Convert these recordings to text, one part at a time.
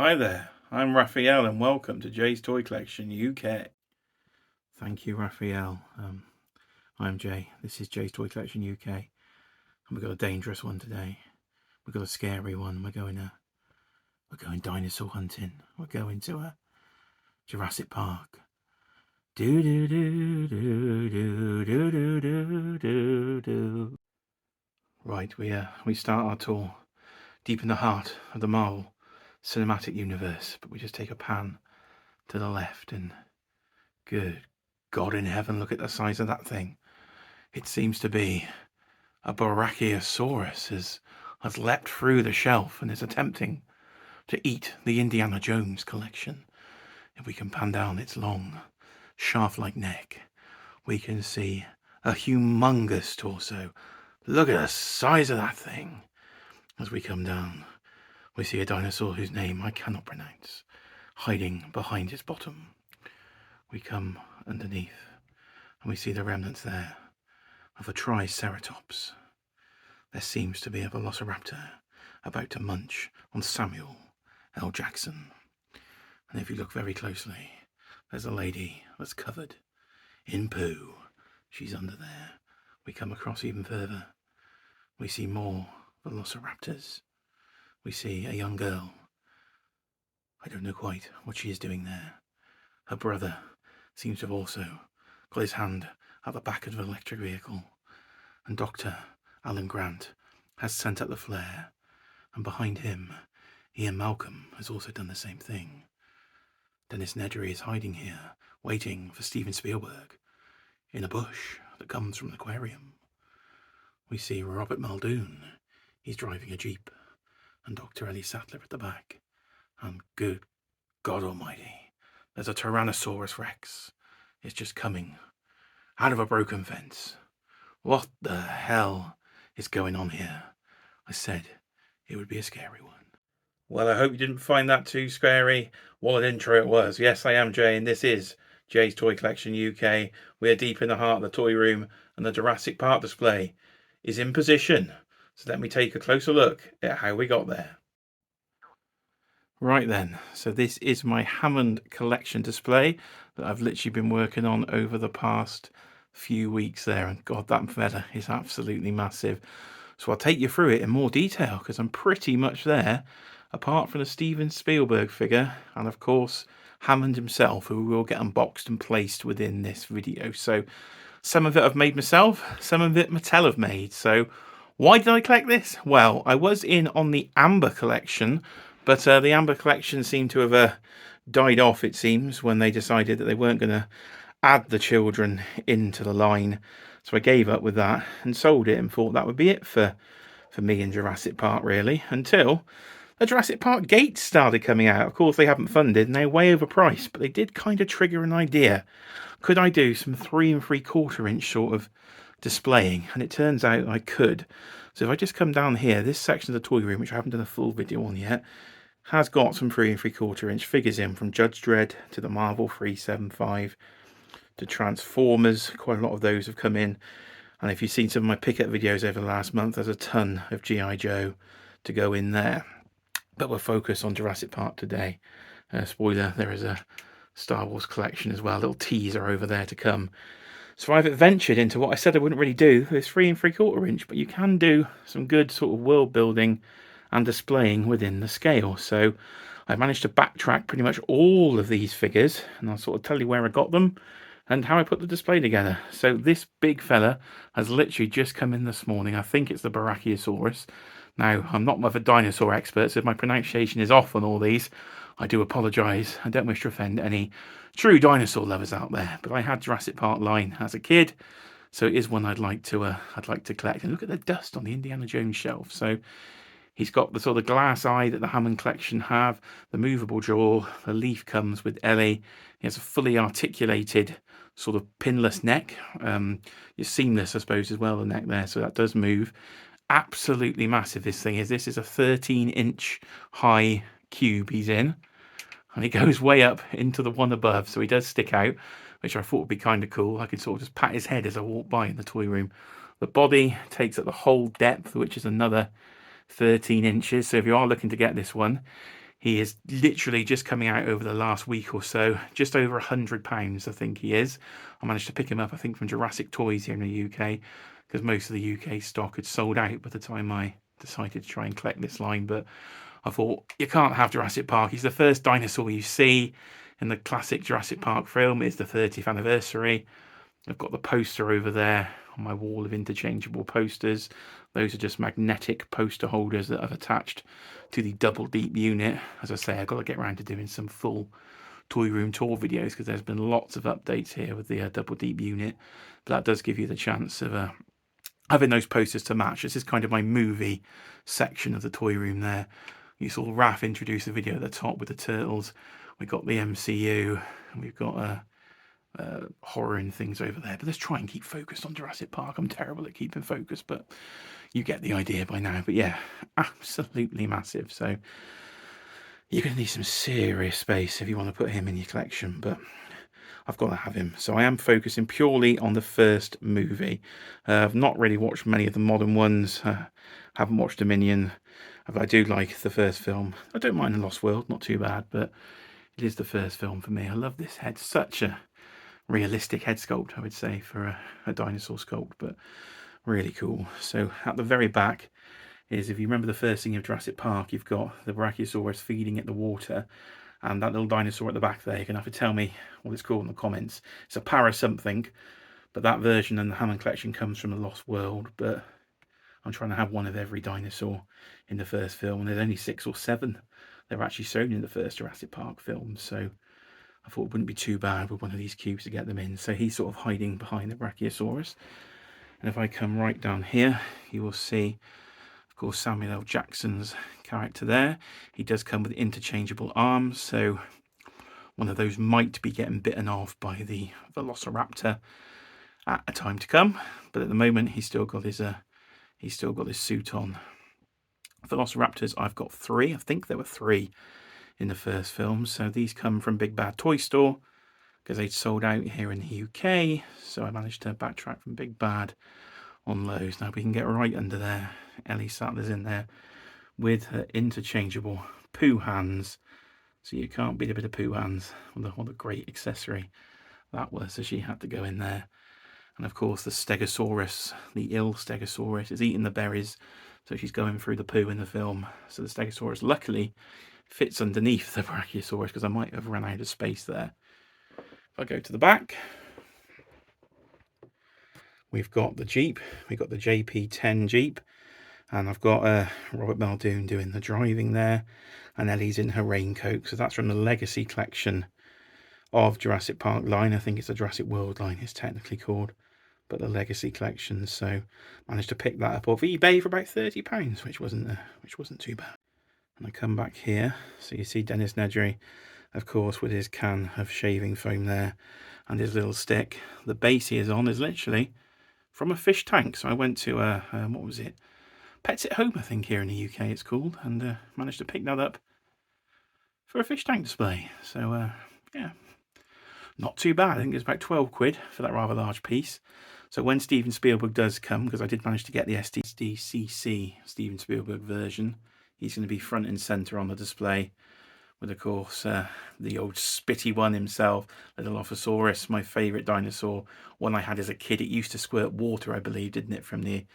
Hi there, I'm Raphael and welcome to Jay's Toy Collection UK. Thank you, Raphael. I'm Jay. This is Jay's Toy Collection UK. And we've got a dangerous one today. We've got a scary one. We're going dinosaur hunting. We're going to a Jurassic Park. Do do do do do do do do do do. Right, we start our tour deep in the heart of the Marvel cinematic universe, but we just take a pan to the left and good God in heaven, look at the size of that thing. It seems to be a Brachiosaurus has leapt through the shelf and is attempting to eat the Indiana Jones collection. If we can pan down its long, shaft-like neck, we can see a humongous torso. Look at the size of that thing. As we come down, we see a dinosaur whose name I cannot pronounce, hiding behind its bottom. We come underneath, and we see the remnants there of a Triceratops. There seems to be a Velociraptor about to munch on Samuel L. Jackson. And if you look very closely, there's a lady that's covered in poo. She's under there. We come across even further. We see more Velociraptors. We see a young girl. I don't know quite what she is doing there. Her brother seems to have also got his hand at the back of an electric vehicle. And Dr. Alan Grant has sent up the flare. And behind him, Ian Malcolm has also done the same thing. Dennis Nedry is hiding here, waiting for Steven Spielberg in a bush that comes from an aquarium. We see Robert Muldoon. He's driving a Jeep. And Dr. Ellie Sattler at the back. And good God Almighty, there's a Tyrannosaurus Rex. It's just coming out of a broken fence. What the hell is going on here? I said it would be a scary one. Well, I hope you didn't find that too scary. What an intro it was. Yes, I am Jay, and this is Jay's Toy Collection UK. We are deep in the heart of the toy room, and the Jurassic Park display is in position. So let me take a closer look at how we got there. Right then, so this is my Hammond collection display that I've literally been working on over the past few weeks there, and God, that feather is absolutely massive. So I'll take you through it in more detail because I'm pretty much there, apart from the Steven Spielberg figure and of course Hammond himself, who will get unboxed and placed within this video. So some of it I've made myself, some of it Mattel have made. So why did I collect this? Well, I was in on the Amber collection, but the Amber collection seemed to have died off, it seems, when they decided that they weren't going to add the children into the line. So I gave up with that and sold it and thought that would be it for me in Jurassic Park, really, until the Jurassic Park gates started coming out. Of course, they haven't funded and they're way overpriced, but they did kind of trigger an idea. Could I do some 3 3/4 inch sort of displaying? And it turns out I could. So if I just come down here, this section of the toy room, which I haven't done a full video on yet, has got some 3 3/4 inch figures in, from Judge Dredd to the Marvel 375 to Transformers. Quite a lot of those have come in. And if you've seen some of my pickup videos over the last month, there's a ton of G.I. Joe to go in there. But we'll focus on Jurassic Park today. Spoiler, there is a Star Wars collection as well, a little teaser over there to come. So I've ventured into what I said I wouldn't really do, this 3 3/4 inch, but you can do some good sort of world building and displaying within the scale. So I managed to backtrack pretty much all of these figures, and I'll sort of tell you where I got them and how I put the display together. So this big fella has literally just come in this morning. I think it's the Brachiosaurus. Now, I'm not much of a dinosaur expert, so if my pronunciation is off on all these, I do apologise. I don't wish to offend any true dinosaur lovers out there, but I had Jurassic Park line as a kid, so it is one I'd like to collect. And look at the dust on the Indiana Jones shelf. So he's got the sort of glass eye that the Hammond collection have, the movable jaw, the leaf comes with Ellie. He has a fully articulated sort of pinless neck. It's seamless, I suppose, as well, the neck there, so that does move. Absolutely massive this thing is. This is a 13-inch high cube he's in, and he goes way up into the one above, so he does stick out, which I thought would be kind of cool. I could sort of just pat his head as I walk by in the toy room. The body takes up the whole depth, which is another 13 inches. So if you are looking to get this one, He is literally just coming out over the last week or so, just over £100, I think he is. I managed to pick him up, I think, from Jurassic Toys here in the UK, because most of the UK stock had sold out by the time I decided to try and collect this line. But I thought, you can't have Jurassic Park. He's the first dinosaur you see in the classic Jurassic Park film. It's the 30th anniversary. I've got the poster over there on my wall of interchangeable posters. Those are just magnetic poster holders that I've attached to the double deep unit. As I say, I've got to get around to doing some full toy room tour videos, because there's been lots of updates here with the double deep unit. But that does give you the chance of having those posters to match. This is kind of my movie section of the toy room there. You saw Raph introduce the video at the top with the turtles. We've got the MCU, and we've got horror and things over there. But let's try and keep focused on Jurassic Park. I'm terrible at keeping focus, but you get the idea by now. But yeah, absolutely massive. So you're going to need some serious space if you want to put him in your collection, but I've got to have him. So I am focusing purely on the first movie. I've not really watched many of the modern ones. Haven't watched Dominion. I do like the first film. I don't mind The Lost World, not too bad, but it is the first film for me. I love this head. Such a realistic head sculpt, I would say, for a dinosaur sculpt, but really cool. So at the very back is, if you remember the first scene of Jurassic Park, you've got the Brachiosaurus feeding it the water, and that little dinosaur at the back there. You're going to have to tell me what it's called in the comments. It's a para something, but that version and the Hammond collection comes from The Lost World. But I'm trying to have one of every dinosaur in the first film, and there's only 6 or 7 that were actually shown in the first Jurassic Park film. So I thought it wouldn't be too bad with one of these cubes to get them in. So he's sort of hiding behind the Brachiosaurus. And if I come right down here, you will see, of course, Samuel L. Jackson's character there. He does come with interchangeable arms, so one of those might be getting bitten off by the Velociraptor at a time to come. But at the moment, he's still got his suit on. Velociraptors, I've got 3. I think there were 3 in the first film. So these come from Big Bad Toy Store, because they'd sold out here in the UK. So I managed to backtrack from Big Bad on those. Now we can get right under there. Ellie Sattler's in there with her interchangeable poo hands. So you can't beat a bit of poo hands. What a great accessory that was. So she had to go in there. And of course the Stegosaurus, the ill Stegosaurus, is eating the berries. So she's going through the poo in the film. So the Stegosaurus luckily fits underneath the Brachiosaurus, because I might have run out of space there. If I go to the back, we've got the Jeep. We've got the JP10 Jeep. And I've got Robert Muldoon doing the driving there. And Ellie's in her raincoat. So that's from the Legacy collection of Jurassic Park line. I think it's the Jurassic World line it's technically called, but the Legacy collection. So managed to pick that up off eBay for about £30, which wasn't too bad. And I come back here, so you see Dennis Nedry, of course, with his can of shaving foam there and his little stick. The base he is on is literally from a fish tank. So I went to what was it, Pets at Home, I think, here in the UK it's called, and managed to pick that up for a fish tank display. So yeah, not too bad. I think it's about 12 quid for that rather large piece. So when Steven Spielberg does come, because I did manage to get the SDCC Steven Spielberg version, he's going to be front and centre on the display with, of course, the old spitty one himself, the Dilophosaurus, my favourite dinosaur, one I had as a kid. It used to squirt water, I believe, didn't it, from the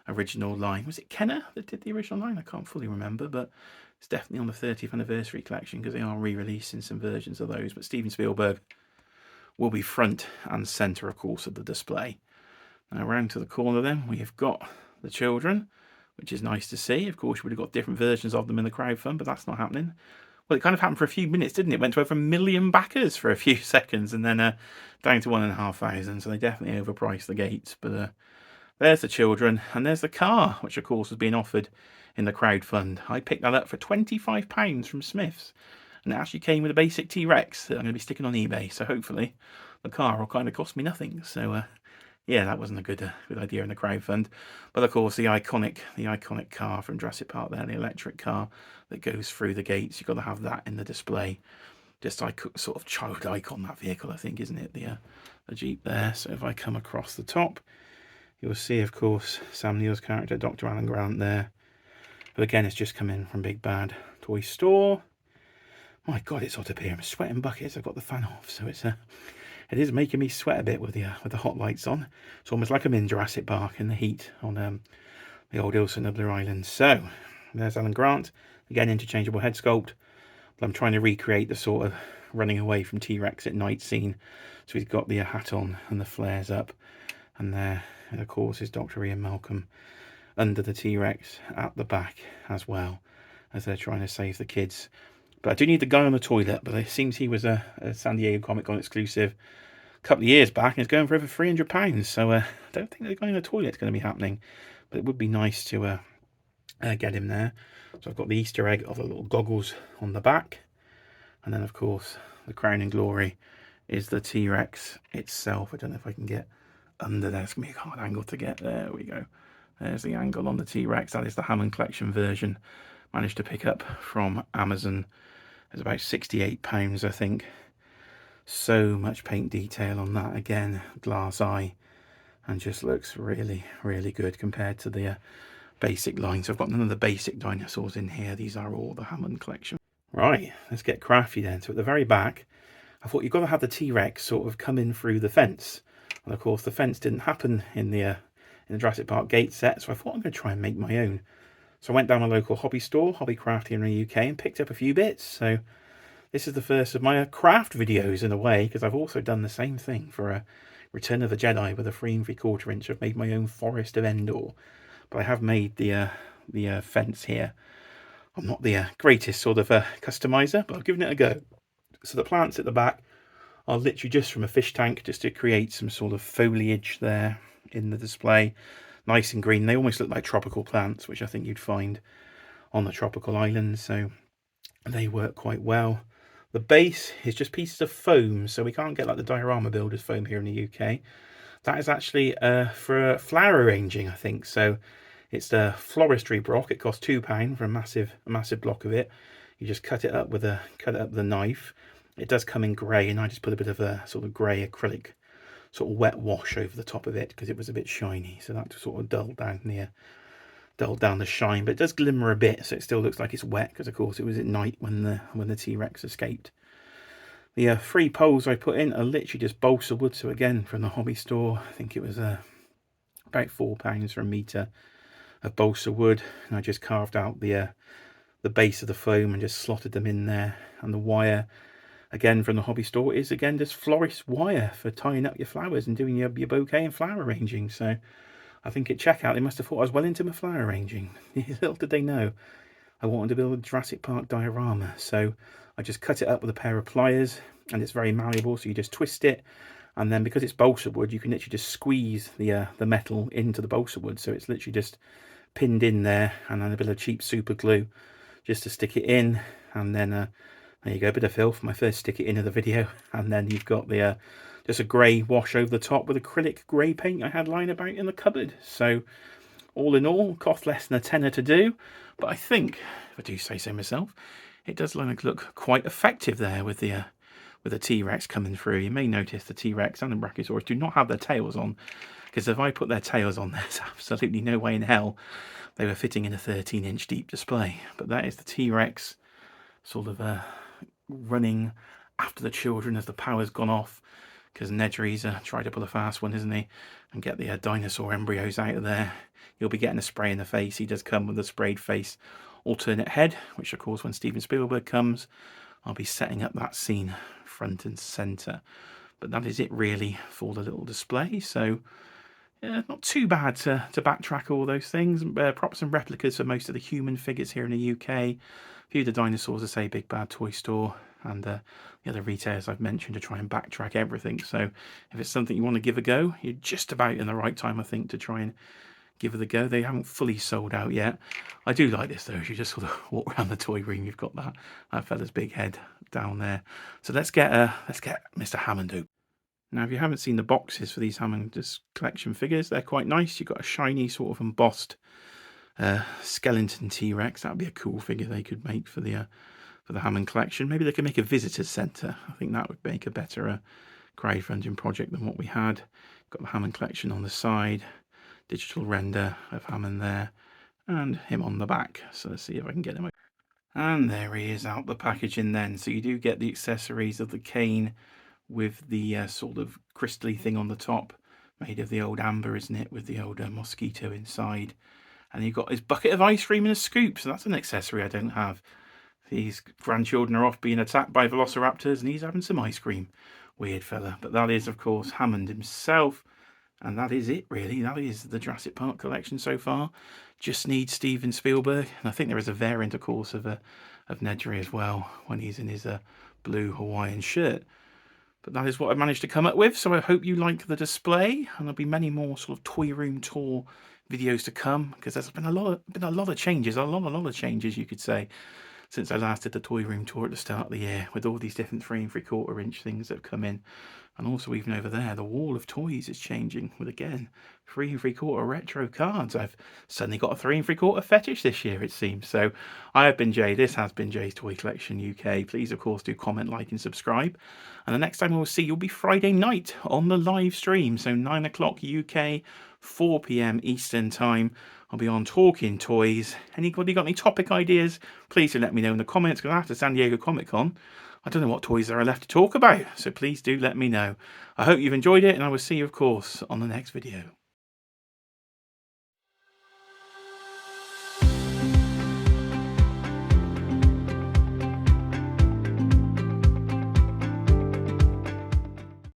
original line. Was it Kenner that did the original line? I can't fully remember, but it's definitely on the 30th anniversary collection, because they are re-releasing some versions of those. But Steven Spielberg will be front and centre, of course, of the display. Now around to the corner then, we have got the children, which is nice to see. Of course, we would have got different versions of them in the crowdfund, but that's not happening. Well, it kind of happened for a few minutes, didn't it? It went to over 1 million backers for a few seconds, and then down to 1,500. So they definitely overpriced the gates. But there's the children, and there's the car, which of course was being offered in the crowdfund. I picked that up for £25 from Smith's, and it actually came with a basic T-Rex that I'm going to be sticking on eBay. So hopefully the car will kind of cost me nothing. So yeah, that wasn't a good idea in the crowdfund. But of course, the iconic car from Jurassic Park there, the electric car that goes through the gates. You've got to have that in the display. Just like sort of childlike on that vehicle, I think, isn't it? The Jeep there. So if I come across the top, you'll see, of course, Sam Neill's character, Dr. Alan Grant there, who again has just come in from Big Bad Toy Store. My God, it's hot up here. I'm sweating buckets. I've got the fan off, so it is making me sweat a bit with the hot lights on. It's almost like I'm in Jurassic Park in the heat on the old Ilsa Nibbler Island. So there's Alan Grant, again interchangeable head sculpt. But I'm trying to recreate the sort of running away from T-Rex at night scene. So he's got the hat on and the flares up, and there, and of course, is Dr. Ian Malcolm under the T-Rex at the back as well, as they're trying to save the kids. But I do need the guy on the toilet, but it seems he was a San Diego Comic-Con exclusive a couple of years back, and it's going for over £300. So I don't think the guy on the toilet's going to be happening, but it would be nice to get him there. So I've got the Easter egg of the little goggles on the back, and then of course the crowning glory is the T-Rex itself. I don't know if I can get under there. It's going to be a hard angle to get. There we go. There's the angle on the T-Rex. That is the Hammond collection version. Managed to pick up from Amazon. It's about £68, I think. So much paint detail on that. Again, glass eye, and just looks really, really good compared to the basic line. So I've got none of the basic dinosaurs in here. These are all the Hammond collection. Right, let's get crafty then. So at the very back, I thought you've got to have the T-Rex sort of come in through the fence. And of course, the fence didn't happen in the Jurassic Park gate set. So I thought I'm going to try and make my own. So I went down a local hobby store, Hobbycraft here in the UK, and picked up a few bits. So this is the first of my craft videos in a way, because I've also done the same thing for Return of the Jedi with a 3 3/4 inch. I've made my own Forest of Endor, but I have made the fence here. I'm not the greatest sort of customizer, but I've given it a go. So the plants at the back are literally just from a fish tank, just to create some sort of foliage there in the display. Nice and green. They almost look like tropical plants, which I think you'd find on the tropical islands, so they work quite well. The base is just pieces of foam, so we can't get like the Diorama builders foam here in the UK. That is actually for flower arranging, I think. So it's the floristry block. It costs £2 for a massive block of it. You just cut it up with a knife. It does come in grey, and I just put a bit of a sort of grey acrylic sort of wet wash over the top of it because it was a bit shiny, so that sort of dulled down the shine, but it does glimmer a bit, so it still looks like it's wet because of course it was at night when the T-Rex escaped. The 3 poles I put in are literally just balsa wood, so again from the hobby store. I think it was about £4 for a metre of balsa wood, and I just carved out the base of the foam and just slotted them in there. And the wire, again from the hobby store, is again just florist wire for tying up your flowers and doing your bouquet and flower arranging. So I think at checkout they must have thought I was well into my flower arranging. Little did they know I wanted to build a Jurassic Park diorama. So I just cut it up with a pair of pliers, and it's very malleable, so you just twist it, and then because it's balsa wood, you can literally just squeeze the metal into the balsa wood, so it's literally just pinned in there, and then a bit of cheap super glue just to stick it in. And then there you go, a bit of filth, my first stick it in of the video. And then you've got the just a grey wash over the top with acrylic grey paint I had lying about in the cupboard. So all in all, cost less than a tenner to do, but I think, if I do say so myself, it does look quite effective there with the T-Rex coming through. You may notice the T-Rex and the Brachiosaurus do not have their tails on, because if I put their tails on, there's absolutely no way in hell they were fitting in a 13-inch deep display. But that is the T-Rex sort of running after the children as the power's gone off, because Nedry's tried to pull a fast one, isn't he, and get the dinosaur embryos out of there. He'll be getting a spray in the face. He does come with a sprayed face alternate head, which of course when Steven Spielberg comes, I'll be setting up that scene front and centre. But that is it really for the little display. So yeah, not too bad to backtrack all those things. Props and replicas for most of the human figures here in the UK. A few of the dinosaurs, I say, Big Bad Toy Store, and the other retailers I've mentioned to try and backtrack everything. So if it's something you want to give a go, you're just about in the right time, I think, to try and give it a go. They haven't fully sold out yet. I do like this though. As you just sort of walk around the toy room, you've got that fella's big head down there. So let's get Mr. Hammond open. Now, if you haven't seen the boxes for these Hammond collection figures, they're quite nice. You've got a shiny sort of embossed skeleton T-Rex. That would be a cool figure they could make for the Hammond collection. Maybe they could make a visitor centre. I think that would make a better crowdfunding project than what we had. Got the Hammond collection on the side, digital render of Hammond there, and him on the back. So let's see if I can get him. And there he is out the packaging then. So you do get the accessories of the cane with the sort of crystally thing on the top, made of the old amber, isn't it, with the old mosquito inside. And you've got his bucket of ice cream and a scoop, so that's an accessory I don't have. His grandchildren are off being attacked by velociraptors and he's having some ice cream. Weird fella. But that is, of course, Hammond himself. And that is it, really. That is the Jurassic Park collection so far. Just needs Steven Spielberg. And I think there is a variant, of course, of Nedry as well, when he's in his blue Hawaiian shirt. But that is what I managed to come up with. So I hope you like the display. And there'll be many more sort of toy room tour videos to come, because there's been a lot of changes, a lot of changes, you could say, since I last did the toy room tour at the start of the year, with all these different 3 3/4 inch things that have come in. And also, even over there, the wall of toys is changing with, again, 3 3/4 retro cards. I've suddenly got a 3 3/4 fetish this year, it seems. So I have been Jay. This has been Jay's Toy Collection UK. Please, of course, do comment, like, and subscribe. And the next time we'll see you'll be Friday night on the live stream. So 9 o'clock UK, 4 p.m. Eastern time. I'll be on Talking Toys. Anybody got any topic ideas? Please do let me know in the comments, because after San Diego Comic Con, I don't know what toys there are left to talk about. So please do let me know. I hope you've enjoyed it, and I will see you, of course, on the next video.